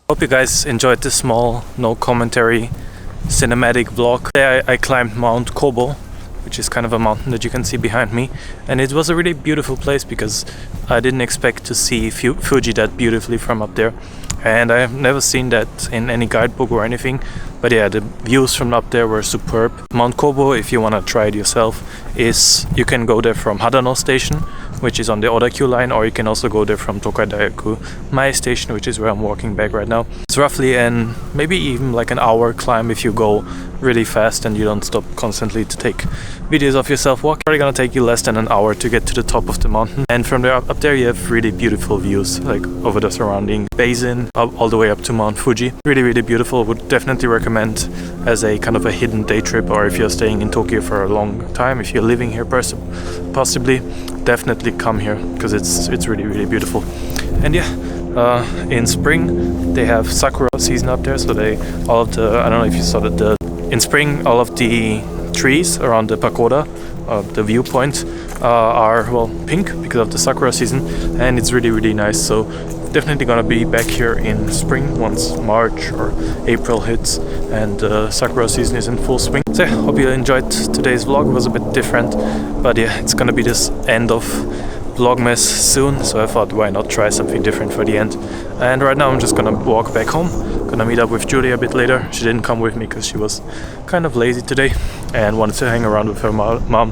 Hope you guys enjoyed this small, no commentary, cinematic vlog. Today I climbed Mount Kobo, which is kind of a mountain that you can see behind me, and it was a really beautiful place because I didn't expect to see Fuji that beautifully from up there, and I have never seen that in any guidebook or anything. But yeah, the views from up there were superb. Mount Kobo, if you want to try it yourself, is you can go there from Hadano station, which is on the Odakyu line, or you can also go there from Tokai Daioku Mae station, which is where I'm walking back right now. It's roughly maybe even like an hour climb if you go really fast and you don't stop constantly to take videos of yourself walking. It's probably gonna take you less than an hour to get to the top of the mountain, and from there up there you have really beautiful views, like over the surrounding basin all the way up to Mount Fuji. Really beautiful. Would definitely recommend as a kind of a hidden day trip, or if you're staying in Tokyo for a long time, if you're living here possibly, definitely come here because it's really beautiful. And yeah, in spring they have sakura season up there, so I don't know if you saw that, in spring all of the trees around the pagoda, the viewpoint, are pink because of the sakura season, and it's really nice. So definitely gonna be back here in spring once March or April hits and sakura season is in full swing. So yeah, hope you enjoyed today's vlog. It was a bit different, but yeah, it's gonna be this end of Vlogmas soon, so I thought why not try something different for the end. And right now I'm just gonna walk back home. Gonna meet up with Julie a bit later. She didn't come with me because she was kind of lazy today and wanted to hang around with her mom,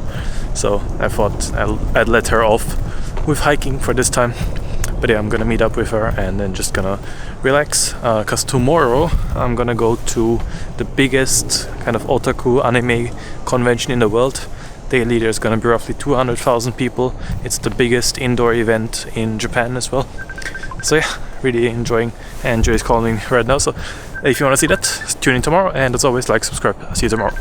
so I thought I'd let her off with hiking for this time. But yeah, I'm gonna meet up with her and then just gonna relax, because tomorrow I'm gonna go to the biggest kind of otaku anime convention in the world. Daily there's gonna be roughly 200,000 people. It's the biggest indoor event in Japan as well. So yeah, really enjoying, and Joy's calling me right now, so if you want to see that, tune in tomorrow, and as always, like, subscribe. I'll see you tomorrow.